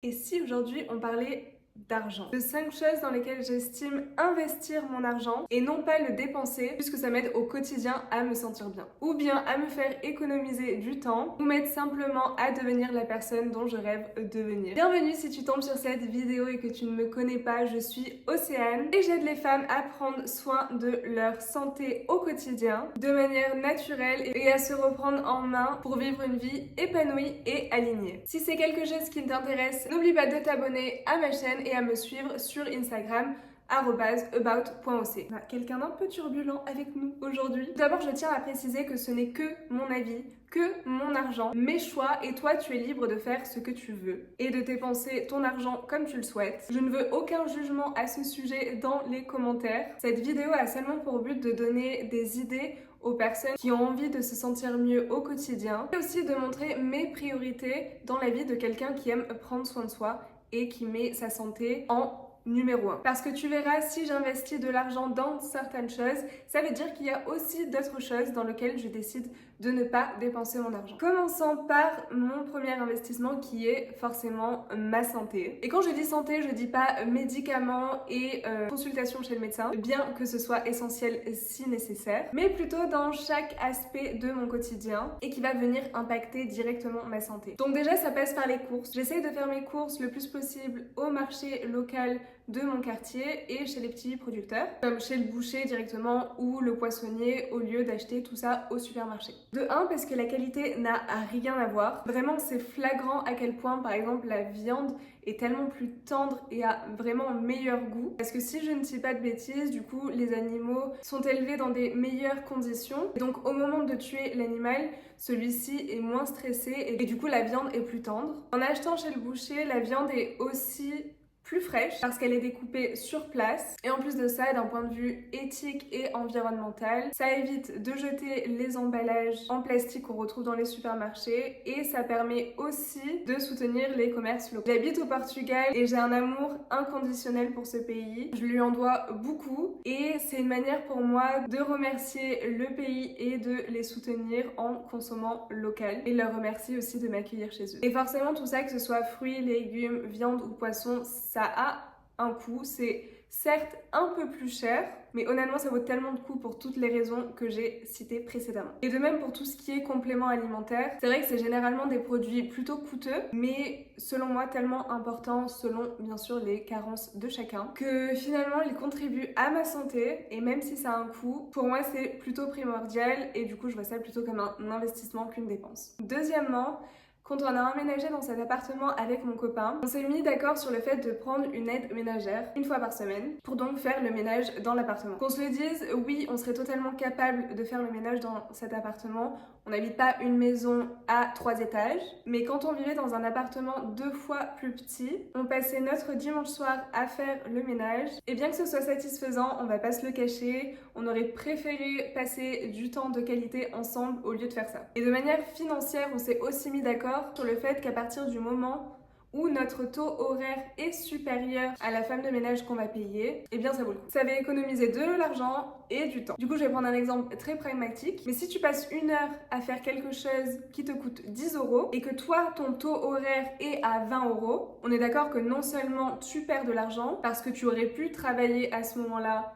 Et si aujourd'hui on parlait d'argent, de 5 choses dans lesquelles j'estime investir mon argent et non pas le dépenser puisque ça m'aide au quotidien à me sentir bien ou bien à me faire économiser du temps ou m'aide simplement à devenir la personne dont je rêve de devenir. Bienvenue si tu tombes sur cette vidéo et que tu ne me connais pas, je suis Océane et j'aide les femmes à prendre soin de leur santé au quotidien de manière naturelle et à se reprendre en main pour vivre une vie épanouie et alignée. Si c'est quelque chose qui t'intéresse, n'oublie pas de t'abonner à ma chaîne et à me suivre sur Instagram @about.oc. On a quelqu'un d'un peu turbulent avec nous aujourd'hui. Tout d'abord, je tiens à préciser que ce n'est que mon avis, que mon argent, mes choix et toi tu es libre de faire ce que tu veux et de dépenser ton argent comme tu le souhaites. Je ne veux aucun jugement à ce sujet dans les commentaires. Cette vidéo a seulement pour but de donner des idées aux personnes qui ont envie de se sentir mieux au quotidien et aussi de montrer mes priorités dans la vie de quelqu'un qui aime prendre soin de soi et qui met sa santé en numéro 1. Parce que tu verras, si j'investis de l'argent dans certaines choses, ça veut dire qu'il y a aussi d'autres choses dans lesquelles je décide de ne pas dépenser mon argent. Commençons par mon premier investissement qui est forcément ma santé. Et quand je dis santé, je dis pas médicaments et consultation chez le médecin, bien que ce soit essentiel si nécessaire, mais plutôt dans chaque aspect de mon quotidien et qui va venir impacter directement ma santé. Donc déjà, ça passe par les courses. J'essaye de faire mes courses le plus possible au marché local de mon quartier et chez les petits producteurs, comme chez le boucher directement ou le poissonnier au lieu d'acheter tout ça au supermarché. De 1, parce que la qualité n'a rien à voir. Vraiment, c'est flagrant à quel point, par exemple, la viande est tellement plus tendre et a vraiment meilleur goût. Parce que si je ne dis pas de bêtises, du coup, les animaux sont élevés dans des meilleures conditions. Et donc, au moment de tuer l'animal, celui-ci est moins stressé et du coup, la viande est plus tendre. En achetant chez le boucher, la viande est aussi plus fraîche parce qu'elle est découpée sur place et en plus de ça, d'un point de vue éthique et environnemental, ça évite de jeter les emballages en plastique qu'on retrouve dans les supermarchés et ça permet aussi de soutenir les commerces locaux. J'habite au Portugal et j'ai un amour inconditionnel pour ce pays, je lui en dois beaucoup et c'est une manière pour moi de remercier le pays et de les soutenir en consommant local et leur remercier aussi de m'accueillir chez eux. Et forcément tout ça, que ce soit fruits, légumes, viande ou poisson, ça a un coût, c'est certes un peu plus cher, mais honnêtement ça vaut tellement de coups pour toutes les raisons que j'ai citées précédemment. Et de même pour tout ce qui est complément alimentaire, c'est vrai que c'est généralement des produits plutôt coûteux, mais selon moi tellement importants selon bien sûr les carences de chacun, que finalement ils contribuent à ma santé et même si ça a un coût, pour moi c'est plutôt primordial et du coup je vois ça plutôt comme un investissement qu'une dépense. Deuxièmement, quand on a emménagé dans cet appartement avec mon copain, on s'est mis d'accord sur le fait de prendre une aide ménagère une fois par semaine pour donc faire le ménage dans l'appartement. Qu'on se le dise, oui, on serait totalement capable de faire le ménage dans cet appartement. On n'habite pas une maison à 3 étages, mais quand on vivait dans un appartement 2 fois plus petit, on passait notre dimanche soir à faire le ménage. Et bien que ce soit satisfaisant, on va pas se le cacher, on aurait préféré passer du temps de qualité ensemble au lieu de faire ça. Et de manière financière, on s'est aussi mis d'accord sur le fait qu'à partir du moment où notre taux horaire est supérieur à la femme de ménage qu'on va payer, eh bien ça vaut le coup. Ça va économiser de l'argent et du temps. Du coup, je vais prendre un exemple très pragmatique, mais si tu passes 1 heure à faire quelque chose qui te coûte 10 € et que toi, ton taux horaire est à 20 €, on est d'accord que non seulement tu perds de l'argent parce que tu aurais pu travailler à ce moment-là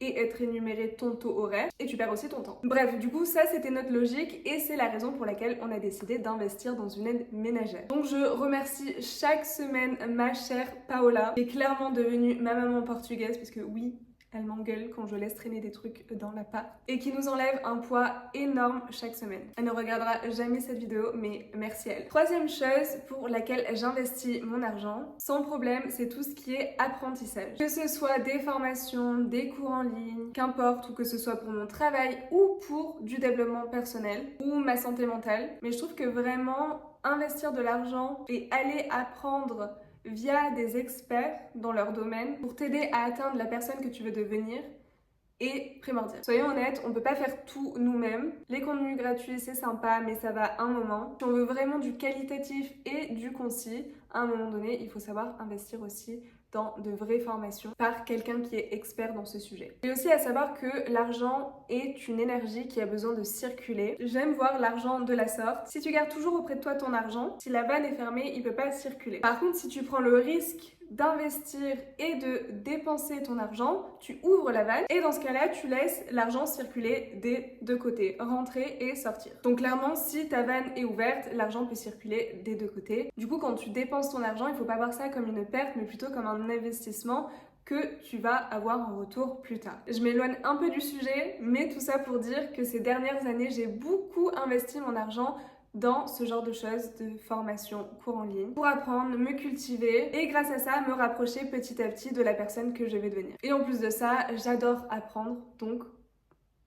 et être rémunéré ton taux horaire et tu perds aussi ton temps. Bref, du coup ça c'était notre logique et c'est la raison pour laquelle on a décidé d'investir dans une aide ménagère. Donc je remercie chaque semaine ma chère Paola qui est clairement devenue ma maman portugaise parce que oui, elle m'engueule quand je laisse traîner des trucs dans l'appart et qui nous enlève un poids énorme chaque semaine. Elle ne regardera jamais cette vidéo, mais merci à elle. Troisième chose pour laquelle j'investis mon argent, sans problème, c'est tout ce qui est apprentissage. Que ce soit des formations, des cours en ligne, qu'importe, ou que ce soit pour mon travail ou pour du développement personnel ou ma santé mentale. Mais je trouve que vraiment investir de l'argent et aller apprendre via des experts dans leur domaine pour t'aider à atteindre la personne que tu veux devenir est primordial. Soyons honnêtes, on peut pas faire tout nous-mêmes. Les contenus gratuits, c'est sympa, mais ça va un moment. Si on veut vraiment du qualitatif et du concis, à un moment donné, il faut savoir investir aussi dans de vraies formations par quelqu'un qui est expert dans ce sujet. Et aussi à savoir que l'argent est une énergie qui a besoin de circuler. J'aime voir l'argent de la sorte. Si tu gardes toujours auprès de toi ton argent, si la vanne est fermée, il peut pas circuler. Par contre, si tu prends le risque d'investir et de dépenser ton argent, tu ouvres la vanne et dans ce cas-là, tu laisses l'argent circuler des deux côtés, rentrer et sortir. Donc clairement, si ta vanne est ouverte, l'argent peut circuler des deux côtés. Du coup, quand tu dépenses ton argent, il faut pas voir ça comme une perte, mais plutôt comme un investissement que tu vas avoir en retour plus tard. Je m'éloigne un peu du sujet, mais tout ça pour dire que ces dernières années, j'ai beaucoup investi mon argent dans ce genre de choses, de formation, cours en ligne, pour apprendre, me cultiver et grâce à ça, me rapprocher petit à petit de la personne que je vais devenir. Et en plus de ça, j'adore apprendre, donc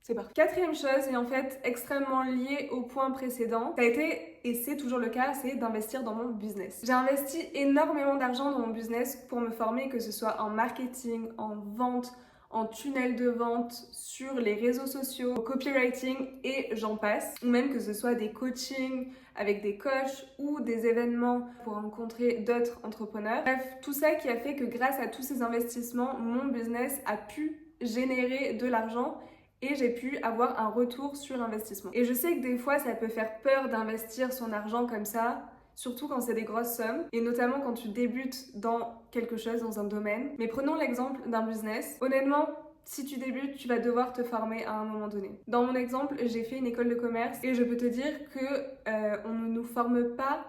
c'est parfait. Quatrième chose, et en fait extrêmement liée au point précédent, ça a été, et c'est toujours le cas, c'est d'investir dans mon business. J'ai investi énormément d'argent dans mon business pour me former, que ce soit en marketing, en vente, en tunnel de vente, sur les réseaux sociaux, au copywriting et j'en passe. Ou même que ce soit des coachings avec des coachs ou des événements pour rencontrer d'autres entrepreneurs. Bref, tout ça qui a fait que grâce à tous ces investissements, mon business a pu générer de l'argent et j'ai pu avoir un retour sur investissement. Et je sais que des fois, ça peut faire peur d'investir son argent comme ça, surtout quand c'est des grosses sommes, et notamment quand tu débutes dans quelque chose, dans un domaine. Mais prenons l'exemple d'un business. Honnêtement, si tu débutes, tu vas devoir te former à un moment donné. Dans mon exemple, j'ai fait une école de commerce et je peux te dire que on ne nous forme pas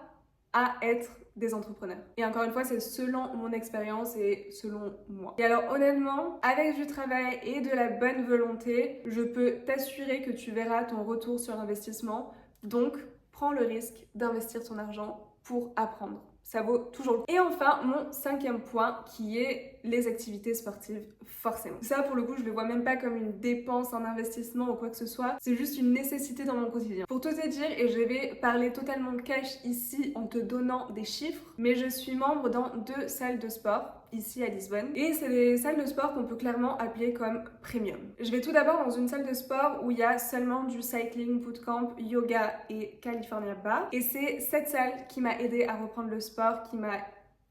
à être des entrepreneurs. Et encore une fois, c'est selon mon expérience et selon moi. Et alors honnêtement, avec du travail et de la bonne volonté, je peux t'assurer que tu verras ton retour sur investissement. Donc, prends le risque d'investir ton argent pour apprendre. Ça vaut toujours le coup. Et enfin, mon cinquième point qui est les activités sportives, forcément. Ça, pour le coup, je le vois même pas comme une dépense, un investissement ou quoi que ce soit. C'est juste une nécessité dans mon quotidien. Pour tout te dire, et je vais parler totalement cash ici en te donnant des chiffres, mais je suis membre dans 2 salles de sport ici à Lisbonne. Et c'est des salles de sport qu'on peut clairement appeler comme premium. Je vais tout d'abord dans une salle de sport où il y a seulement du cycling, bootcamp, yoga et California Bar. Et c'est cette salle qui m'a aidé à reprendre le sport, qui m'a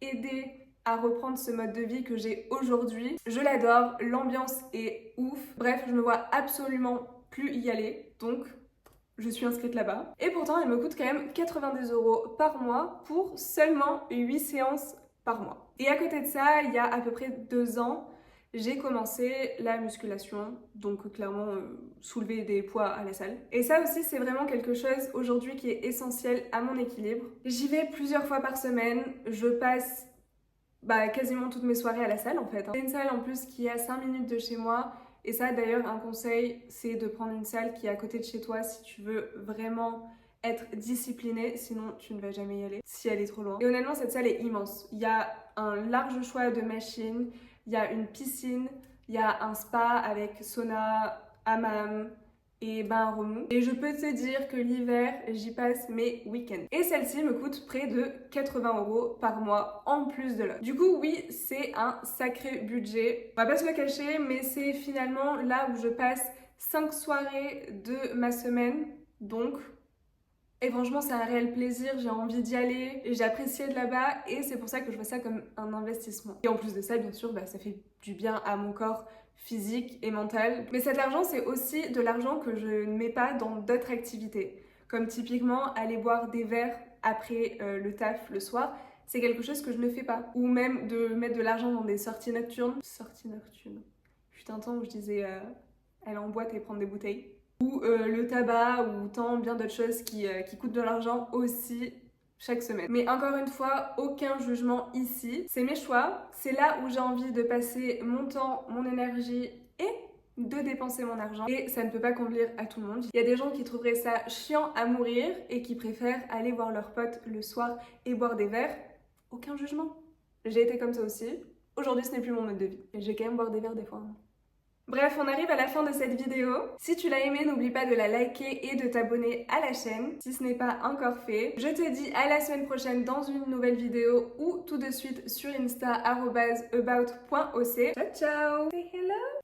aidé à reprendre ce mode de vie que j'ai aujourd'hui. Je l'adore, l'ambiance est ouf. Bref, je me vois absolument plus y aller. Donc, je suis inscrite là-bas. Et pourtant, elle me coûte quand même 90 € par mois pour seulement 8 séances par mois. Et à côté de ça, il y a à peu près 2 ans, j'ai commencé la musculation, donc clairement soulever des poids à la salle. Et ça aussi, c'est vraiment quelque chose aujourd'hui qui est essentiel à mon équilibre. J'y vais plusieurs fois par semaine, je passe quasiment toutes mes soirées à la salle en fait. C'est une salle en plus qui est à 5 minutes de chez moi. Et ça d'ailleurs, un conseil, c'est de prendre une salle qui est à côté de chez toi si tu veux vraiment être discipliné, sinon tu ne vas jamais y aller si elle est trop loin. Et honnêtement, cette salle est immense. Il y a un large choix de machines, il y a une piscine, il y a un spa avec sauna, hammam et bain à remous. Et je peux te dire que l'hiver, j'y passe mes week-ends. Et celle-ci me coûte près de 80 € par mois en plus de l'autre. Du coup, oui, c'est un sacré budget. On va pas se le cacher, mais c'est finalement là où je passe 5 soirées de ma semaine. Donc, et franchement, c'est un réel plaisir, j'ai envie d'y aller, j'ai apprécié de là-bas et c'est pour ça que je vois ça comme un investissement. Et en plus de ça, bien sûr, ça fait du bien à mon corps physique et mental. Mais cet argent, c'est aussi de l'argent que je ne mets pas dans d'autres activités. Comme typiquement aller boire des verres après le taf le soir, c'est quelque chose que je ne fais pas. Ou même de mettre de l'argent dans des sorties nocturnes. Sorties nocturnes. Fut un temps où je disais aller en boîte et prendre des bouteilles. Ou le tabac ou tant bien d'autres choses qui coûtent de l'argent aussi chaque semaine. Mais encore une fois, aucun jugement ici. C'est mes choix, c'est là où j'ai envie de passer mon temps, mon énergie et de dépenser mon argent. Et ça ne peut pas convenir à tout le monde. Il y a des gens qui trouveraient ça chiant à mourir et qui préfèrent aller voir leurs potes le soir et boire des verres. Aucun jugement. J'ai été comme ça aussi. Aujourd'hui, ce n'est plus mon mode de vie. Et j'ai quand même boire des verres des fois. Bref, on arrive à la fin de cette vidéo. Si tu l'as aimée, n'oublie pas de la liker et de t'abonner à la chaîne si ce n'est pas encore fait. Je te dis à la semaine prochaine dans une nouvelle vidéo ou tout de suite sur Insta @about.oc. Ciao ciao. Say hello.